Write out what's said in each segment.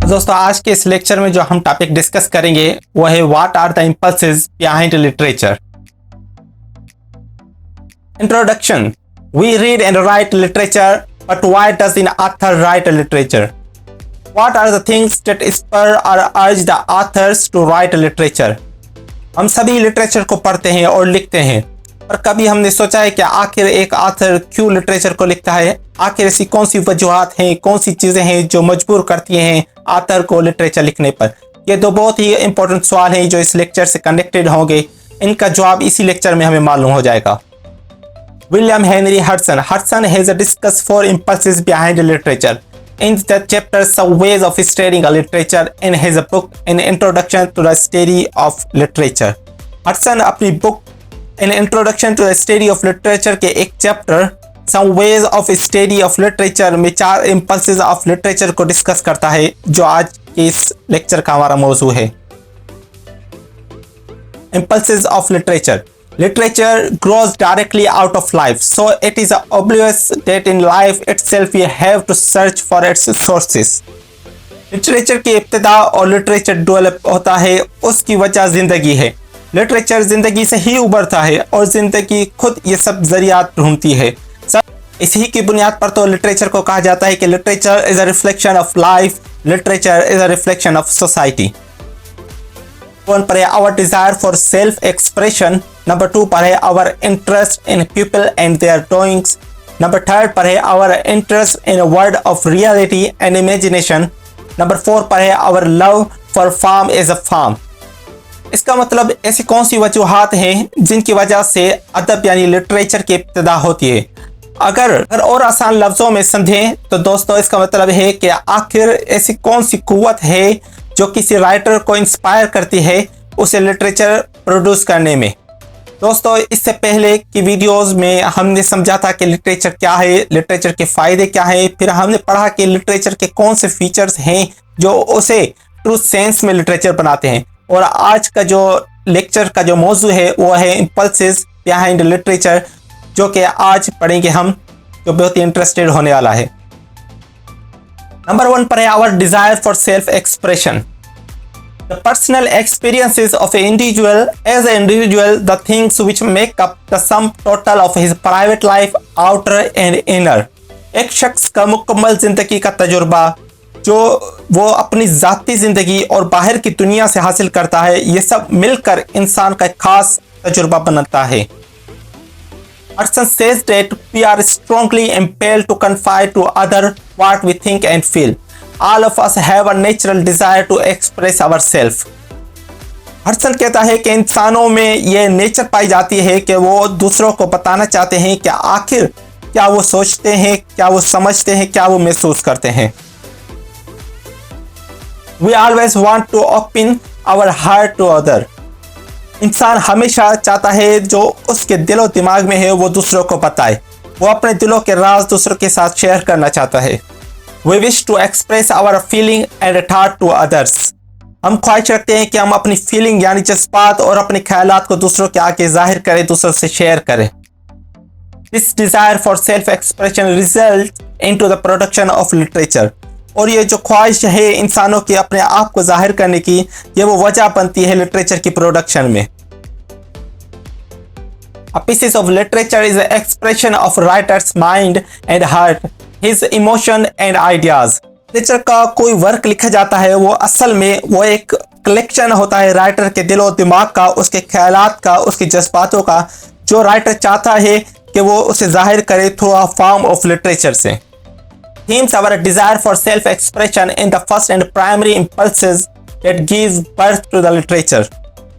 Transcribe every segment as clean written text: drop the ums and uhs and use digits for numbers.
दोस्तों आज के इस लेक्चर में जो हम टॉपिक डिस्कस करेंगे वो है what are the impulses behind literature. Introduction. We read and write literature, but why does an author write literature? What are the things that inspire और urge the authors to write literature? हम सभी literature को पढ़ते हैं और लिखते हैं, पर कभी हमने सोचा है कि आखिर एक ऑथर क्यों लिटरेचर को लिखता है? आखिर ऐसी कौन सी वजूहात हैं, कौन सी चीज़ें हैं जो मजबूर करती हैं ऑथर को लिटरेचर लिखने पर? ये दो बहुत ही इंपॉर्टेंट सवाल हैं जो इस लेक्चर से कनेक्टेड होंगे। इनका जवाब इसी लेक्चर में हमें मालूम हो जाएगा। William Henry Hudson has discuss 4 impulses behind literature in the chapter Some Ways of Studying Literature in his book An Introduction to the Study of Literature। Hudson अपनी book An Introduction to the Study of Literature के एक chapter Some Ways of Study of Literature में 4 impulses of literature को discuss करता है, जो आज के इस लेक्चर का हमारा मौजू है। Impulses of literature. Literature grows directly out of life, so it is obvious that in life itself we have to search for its sources। Literature की इब्तिदा और लिटरेचर डेवलप होता है, उसकी वजह जिंदगी है। लिटरेचर जिंदगी से ही उभरता है और जिंदगी खुद ये सब जरियात ढूंढती है। इसी की बुनियाद पर तो लिटरेचर को कहा जाता है कि literature is a reflection of life, literature is a reflection of society. 1 पर है our desire for self expression. Number 2 पर है our interest in people and their doings. Number 3 पर है our interest in a world of reality and imagination. Number 4 पर है our love for form as a form. इसका मतलब ऐसी कौन सी वजूहात हैं जिनकी वजह से अदब यानी लिटरेचर की इब्तिदा होती है? अगर और आसान लफ्जों में समझें तो दोस्तों इसका मतलब है कि आखिर ऐसी कौन सी कुव्वत है जो किसी राइटर को इंस्पायर करती है उसे लिटरेचर प्रोड्यूस करने में। दोस्तों इससे पहले की वीडियोस में हमने समझा था कि लिटरेचर क्या है, लिटरेचर के फ़ायदे क्या हैं, फिर हमने पढ़ा कि लिटरेचर के कौन से फीचर्स हैं जो उसे ट्रू सेंस में लिटरेचर बनाते हैं। और आज का जो लेक्चर का जो मौजू है वो है इंपल्सेस बिहाइंड लिटरेचर, जो कि आज पढ़ेंगे हम, जो बहुत ही इंटरेस्टेड होने वाला है। नंबर 1 पर है our desire for self expression. The personal experiences of a individual as a individual, the things which make up the sum total of his private life, outer and inner. एक शख्स का मुकम्मल जिंदगी का तजुर्बा जो वो अपनी जाती जिंदगी और बाहर की दुनिया से हासिल करता है, ये सब मिलकर इंसान का खास तजुर्बा बनता है। Hudson says that we are strongly impelled to confide to others what we think and feel. All of us have a natural desire to express ourselves. Hudson कहता है कि इंसानों में ये नेचर पाई जाती है कि वो दूसरों को बताना चाहते हैं कि आखिर क्या वो सोचते हैं, क्या वो समझते हैं, क्या वो महसूस करते हैं। We always want to open our heart to others. इंसान हमेशा चाहता है जो उसके दिलो दिमाग में है वो दूसरों को बताए, वो अपने दिलों के राज दूसरों के साथ शेयर करना चाहता है। We wish to express our feeling and thought to others। हम ख्वाहिश रखते हैं कि हम अपनी फीलिंग यानी जज्बात और अपने ख्यालात को दूसरों के आगे जाहिर करें, दूसरों से शेयर करें। This desire for self expression results into the production of literature। और ये जो ख्वाहिश है इंसानों की अपने आप को जाहिर करने की, ये वो वजह बनती है लिटरेचर की प्रोडक्शन में। A piece of literature is an expression of writer's mind and heart, his emotion and ideas। Literature का कोई वर्क लिखा जाता है वो असल में वो एक कलेक्शन होता है राइटर के दिलो दिमाग का, उसके ख्यालात का, उसके जज्बातों का, जो राइटर चाहता है कि वो उसे जाहिर करे through a form of literature से। Themes our desire for self-expression in the first and primary impulses that gives birth to the literature।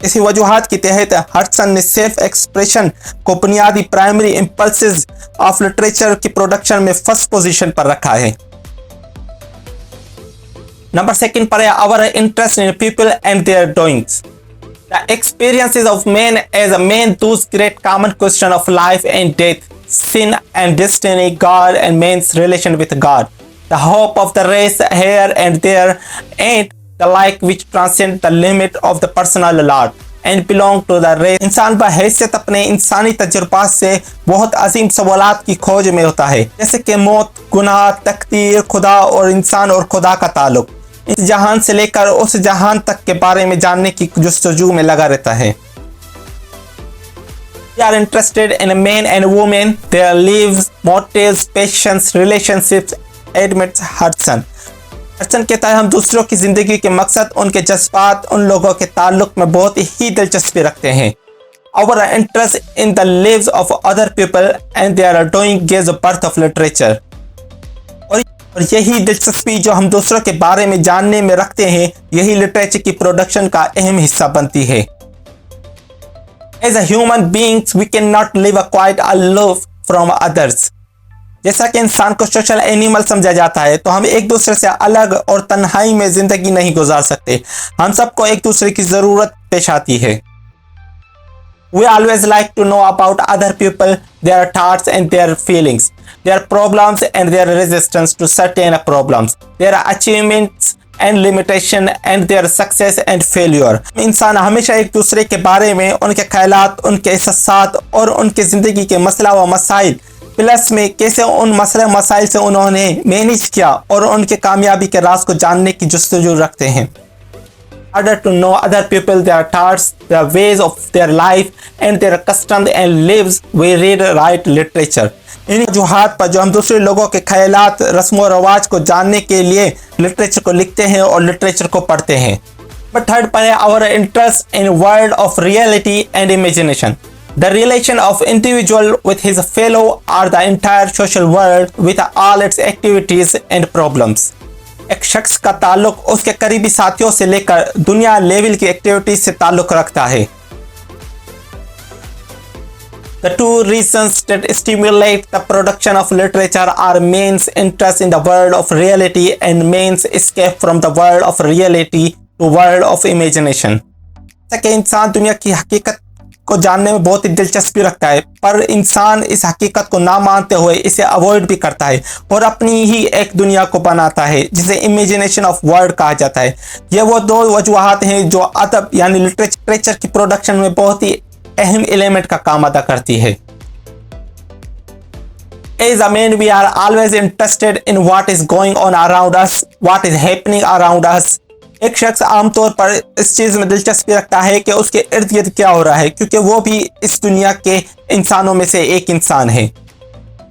इसी वजूहात के तहत हडसन ने सेल्फ एक्सप्रेशन को बुनियादी प्राइमरी इंपल्सेस ऑफ लिटरेचर की प्रोडक्शन में फर्स्ट पोजीशन पर रखा है। नंबर 2 पर है our interest in people and their doings. The experiences of man as a man those great common question of life and death, sin and destiny, God and man's relation with God, the hope of the race here and there, and the like which transcend the limit of the personal lot and belong to the race। इंसान बहैसियत अपने इंसानी तजुर्बात से बहुत अजीम सवालात की खोज में होता है, जैसे कि मौत, गुनाह, तकदीर, खुदा और इंसान और खुदा का ताल्लुक। इस जहान से लेकर उस जहान तक के बारे में जानने की जुस्तजू में लगा रहता है। We are interested in a man and woman, their lives, motives, passions, relationships, admits Hudson. Hudson कहता है हम दूसरों की जिंदगी के मकसद, उनके जज्बात, उन लोगों के ताल्लुक में बहुत ही दिलचस्पी रखते हैं। Our interest in the lives of other people and their doing gives birth of literature. और यही दिलचस्पी जो हम दूसरों के बारे में जानने में रखते हैं, यही लिटरेचर की प्रोडक्शन का अहम हिस्सा बनती है। As a human beings, we cannot live quite aloof from others. जैसा कि इंसान को सोशल एनिमल समझा जाता है, तो हम एक दूसरे से अलग और तन्हाई में जिंदगी नहीं गुजार सकते। हम सबको एक दूसरे की जरूरत पेश आती है। We always like to know about other people, their thoughts and their feelings, their problems and their resistance to certain problems, their achievements and limitation and their success and failure. इंसान हमेशा एक दूसरे के बारे में, उनके ख्यालात, उनके एहसासात और उनके ज़िंदगी के मसला व मसाइल, प्लस में कैसे उन मसले मसाइल से उन्होंने मैनेज किया और उनके कामयाबी के राज को जानने की जुस्तजू रखते हैं। Harder to know other people, their thoughts, their ways of their life and their customs and lives, we read write literature. इन वजूहात पर जो हम दूसरे लोगों के ख्यालात, रस्म व रवाज को जानने के लिए लिटरेचर को लिखते हैं और लिटरेचर को पढ़ते हैं। But third पर है our interest in world of reality and imagination. The relation of individual with his fellow or the entire social world with all its activities and problems. एक शख्स का ताल्लुक उसके करीबी साथियों से लेकर दुनिया लेवल की एक्टिविटीज से ताल्लुक रखता है। The two reasons that stimulate the production of literature are man's interest in the world of reality and man's escape from the world of reality to world of imagination. कि इंसान दुनिया की हकीकत को जानने में बहुत ही दिलचस्पी रखता है, पर इंसान इस हकीकत को ना मानते हुए इसे अवॉइड भी करता है और अपनी ही एक दुनिया को बनाता है जिसे इमेजिनेशन ऑफ वर्ल्ड कहा जाता है। ये वो दो वजूहात हैं जो अदब यानी लिटरेचर की प्रोडक्शन में बहुत ही अहम एलिमेंट का काम अदा करती है। As a man, we are always interested in what is going on around us, what is happening around us. एक शख्स आमतौर पर इस चीज में दिलचस्पी रखता है कि उसके इर्द गिर्द क्या हो रहा है, क्योंकि वो भी इस दुनिया के इंसानों में से एक इंसान है।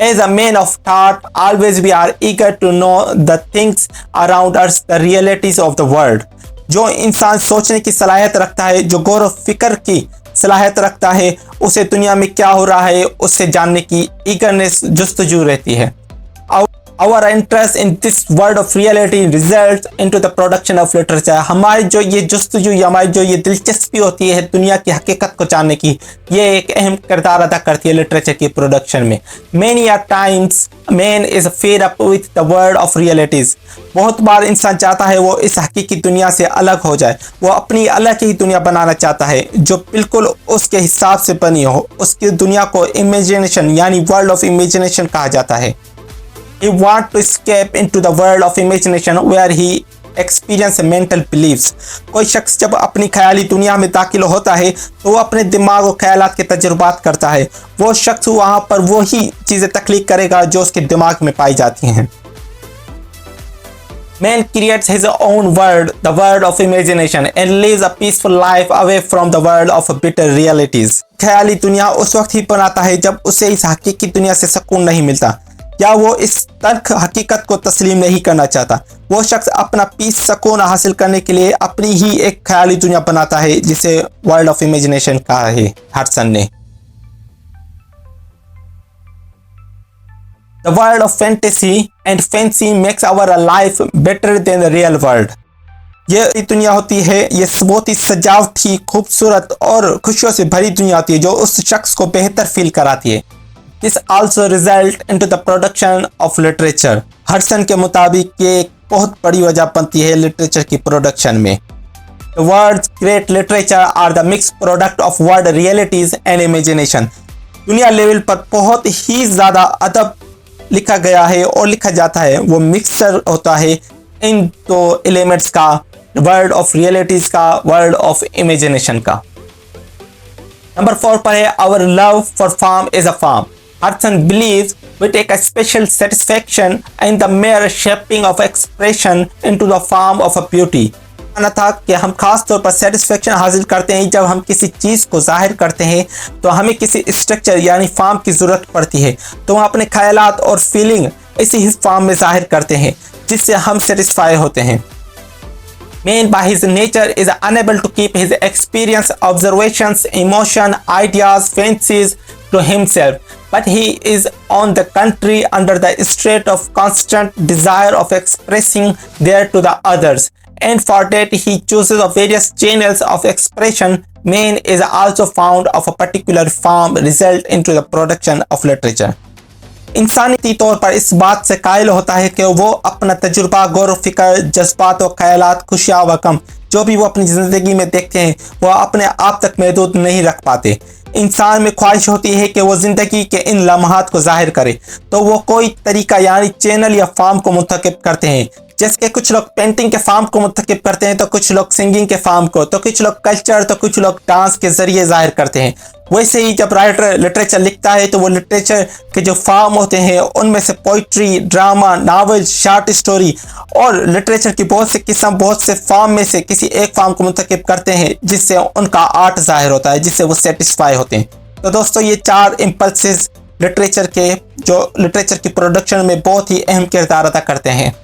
As a man of thought, always we are eager to know the things around us, the realities of the world. जो इंसान सोचने की सलाहियत रखता है, जो गौर व फिक्र की सलाहियत रखता है, उसे दुनिया में क्या हो रहा है उससे जानने की ईगरनेस जुस्तजू रहती है। Our interest in this world of reality results into the production of literature. हमारी जो ये जुस्तजू, हमारी जो ये दिलचस्पी होती है दुनिया की हकीकत को जानने की, ये एक अहम किरदार अदा करती है लिटरेचर की प्रोडक्शन में। Many a times man is fed up with the world of realities. बहुत बार इंसान चाहता है वो इस हकीकी दुनिया से अलग हो जाए, वो अपनी अलग ही दुनिया बनाना चाहता है जो बिल्कुल उसके हिसाब से बनी हो। उसकी दुनिया को इमेजिनेशन यानी वर्ल्ड ऑफ इमेजिनेशन कहा जाता है। He wants to escape into the world of imagination where he experience mental beliefs. कोई शख्स जब अपनी ख्याली दुनिया में दाखिल होता है तो वो अपने दिमाग और ख्यालात के तजुर्बात करता है। वो शख्स वहाँ पर वो ही चीज़ें तख्लीक करेगा जो उसके दिमाग में पाई जाती हैं। Man creates his own world, the world of imagination, and lives a peaceful life away from the world of bitter realities. ख्याली दुनिया उस वक्त ही बनाता है जब उसे इस हकीकी दुनिया से सुकून नहीं मिलता या वो इस तल्ख हकीकत को तस्लीम नहीं करना चाहता। वो शख्स अपना पीस सुकून हासिल करने के लिए अपनी ही एक ख्याली दुनिया बनाता है जिसे वर्ल्ड ऑफ इमेजिनेशन कहा है हडसन ने। The world of fantasy and fancy makes our life better than the real world. ये दुनिया होती है, ये बहुत ही सजावटी, खूबसूरत और खुशियों से भरी दुनिया होती है जो उस शख्स को बेहतर फील कराती है। This also result into the production of literature. Hudson के मुताबिक ये एक बहुत बड़ी वजह बनती है लिटरेचर की प्रोडक्शन में। The words great literature are the mixed product of world realities and imagination. दुनिया लेवल पर बहुत ही ज़्यादा अदब लिखा गया है और लिखा जाता है, वो मिक्सचर होता है इन दो एलिमेंट्स का, वर्ल्ड ऑफ रियलिटीज का, वर्ल्ड ऑफ इमेजिनेशन का। नंबर 4 पर है our love for form is a form. Hudson believes we take a special satisfaction in the mere shaping of expression into the form of a beauty. माना था कि हम खास तौर पर सेटिस्फेक्शन हासिल करते हैं जब हम किसी चीज़ को जाहिर करते हैं तो हमें किसी स्ट्रक्चर यानी फॉर्म की ज़रूरत पड़ती है, तो हम अपने ख्यालात और फीलिंग इसी ही फॉर्म में जाहिर करते हैं जिससे हम सेटिस्फाई होते हैं. Man by his nature is unable to keep his experience, observations, emotion, ideas, fancies to himself, but he is on the contrary under the state of constant desire of expressing there to the others, and for that he chooses of various channels of expression. Man is also found of a particular form result into the production of literature. इंसानी तौर पर इस बात से कायल होता है कि वो अपना तजुर्बा, गौर फिक्र, जज्बात और ख्यालात, खुशियाँ व गम जो भी वो अपनी ज़िंदगी में देखते हैं वो अपने आप तक महदूद नहीं रख पाते. इंसान में ख्वाहिश होती है कि वो ज़िंदगी के इन लम्हात को जाहिर करे, तो वो कोई तरीका यानी चैनल या फॉर्म को मुंतखब करते हैं. जैसे कि कुछ लोग पेंटिंग के फॉर्म को मुंतखब करते हैं, तो कुछ लोग सिंगिंग के फॉर्म को, तो कुछ लोग कल्चर, तो कुछ लोग डांस के ज़रिए जाहिर करते हैं. वैसे ही जब राइटर लिटरेचर लिखता है तो वो लिटरेचर के जो फॉर्म होते हैं उनमें से poetry, drama, novel, short story और लिटरेचर की बहुत से किस्म, बहुत से फॉर्म में से किसी एक फॉर्म को मुंतखब करते हैं जिससे उनका आर्ट जाहिर होता है, जिससे वो सेटिस्फाई होते हैं. तो दोस्तों ये 4 इम्पल्सेस लिटरेचर के जो लिटरेचर की प्रोडक्शन में बहुत ही अहम किरदार अदा करते हैं.